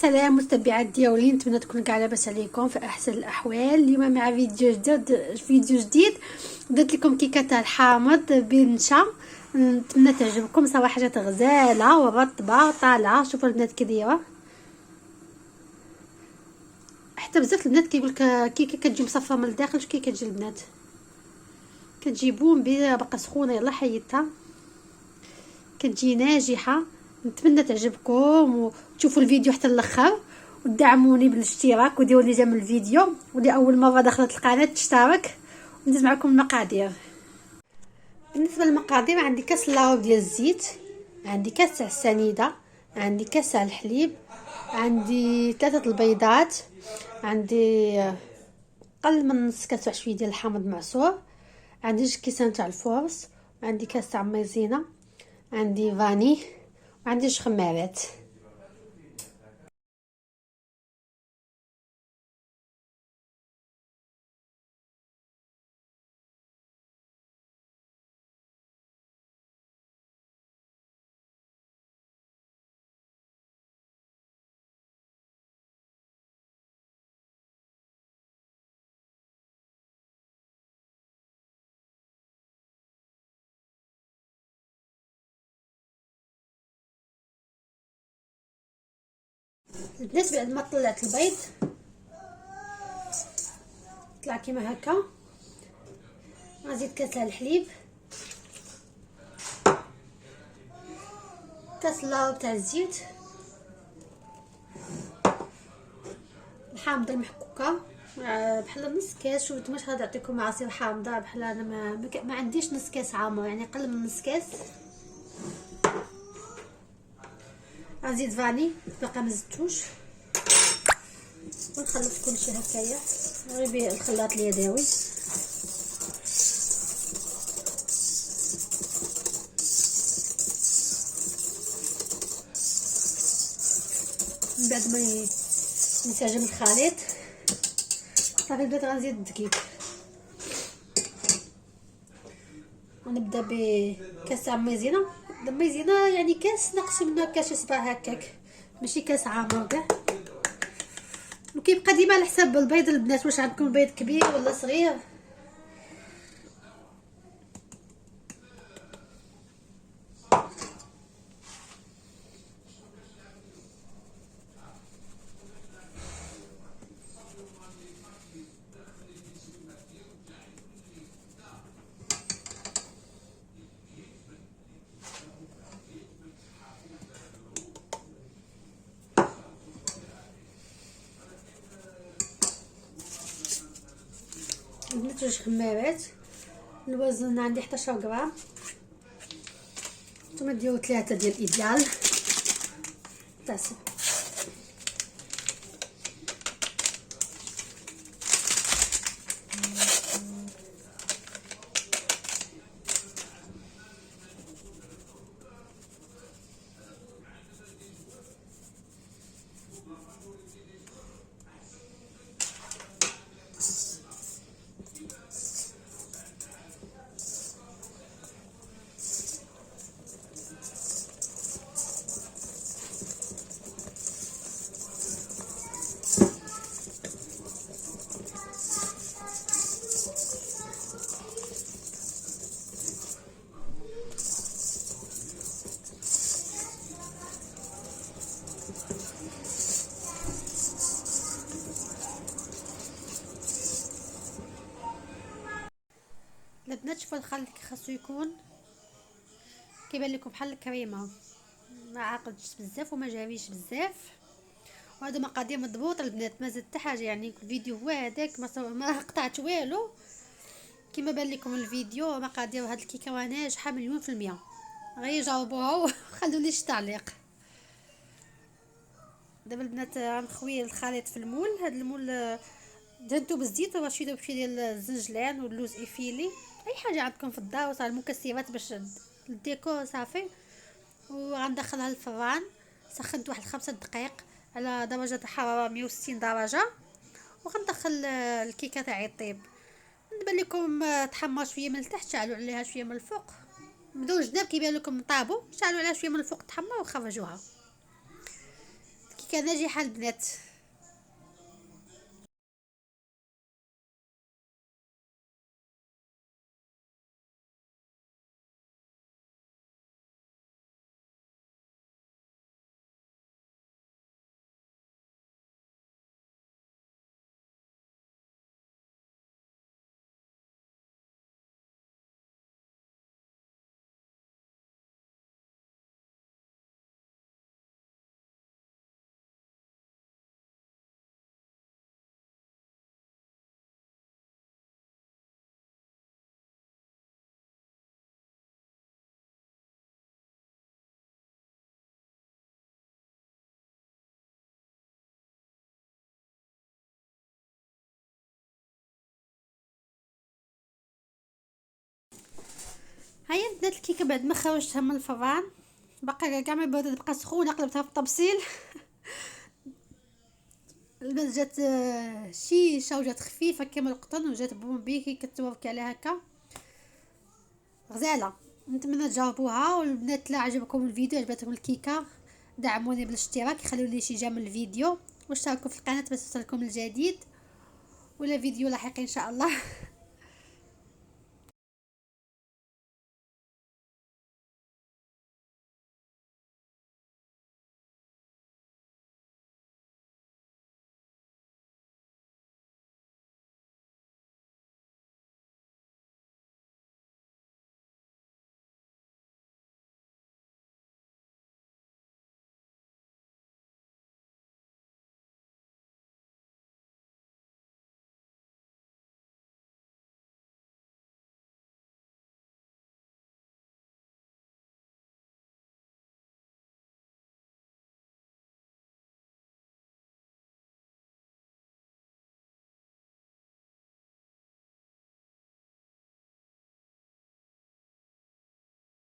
سلام متبعات ديالي، نتمنى تكونوا كاع لاباس عليكم في احسن الاحوال. اليوم مع فيديو جديد درت لكم كيكه تاع الحامض بالنشا. نتمنى تعجبكم صراحه، حاجه غزاله ورطبه طالعه. شوفوا البنات كي دايره، حتى بزاف البنات كيقول لك كيكه كتجي مصفى من الداخل. شكي كتجي البنات؟ كتجي بومبي باقا سخونه، يلا حيدتها، كتجي ناجحه. نتمنى تعجبكم وتشوفوا الفيديو حتى الاخر، ودعموني بالاشتراك وديروا لي جيم الفيديو، واللي اول مره دخلت القناه تشترك. ندير معكم المقادير. بالنسبه للمقادير، عندي كاس لاوب ديال الزيت، عندي كاس تاع السنيده، عندي كاس تاع الحليب، عندي 3 البيضات، عندي قل من نص كاس شويه ديال الحامض معصور، عندي 2 كيسان تاع الفورس، عندي كاس تاع مايزينا، عندي فاني، وعندي خمارات. البنات بعد ما طلعت البيض طلع كيما هكا، غنزيد كاس تاع الحليب، كاس لاوب تاع الزيت، الحامضه المحكوكه بحال نص كاس. شوفوا نتوما غادي نعطيكم عصير حامضه بحال انا ما عنديش نص كاس عامر، يعني قل من نص كاس. غنزيد فاني باقا ما زدتوش، ونخلط كلشي هكايا غير به الخلاط اليدوي. من بعد ما ينسجم الخليط صافي البنات غنزيد الدقيق. غنبدا بكاس تاع مايزينا. المايزينا يعني كاس ناقص منها كاس صباع هكاك، ماشي كاس عامر كاع. وكيبقى ديما على حساب البيض البنات، واش عندكم بيض كبير ولا صغير. درت 2 خمارات، الوزن عندي 11 غرام. نتوما ديروا 3 ديال ايديال تاع البنات. شوفوا الخليط كي خاصو يكون، كيبان لكم بحال الكريمه، ما عاقدش بزاف وما جاريش بزاف. وهذا مقادير مضبوطه البنات، ما زدت حتى حاجه، يعني الفيديو هو هذاك، ما قطعت والو. كما بان لكم الفيديو مقادير هاد الكيكه ناجحه 100%. غير جاوبوها وخلوني تعليق. دابا البنات غنخوي الخليط في المول. هاد المول دهنتو بالزيت وغنشيلو بشويه ديال الزنجلان واللوز افيلي، اي حاجه عندكم في الدار وصار المكسبات باش الديكور صافي. وغندخلها للفران، سخنت واحد 5 دقائق على درجه الحراره 160 درجه، وغندخل الكيكه تاعي طيب. نبان لكم تحمر شويه من التحت، شعلوا عليها شويه من الفوق، بدون جناب كيبان لكم طابو، شعلوا عليها شويه من الفوق تحمر وخرجوها. كيكه ناجحه البنات. هيا البنات الكيكه بعد ما خرجتها من الفران، باقا كاع ما بردت، بقى سخونه، قلبتها في الطبسيل. البنات جات شيشه وجات خفيفه كيما القطن، وجات بومبي كي كتوافقي عليها هكا غزاله. نتمنى تجربوها. والبنات لا عجبكم الفيديو، عجبتكم الكيكه، دعموني بالاشتراك، خلوا لي شي جيم الفيديو، واشتركوا في القناه باش يوصلكم الجديد ولا فيديو لاحق ان شاء الله.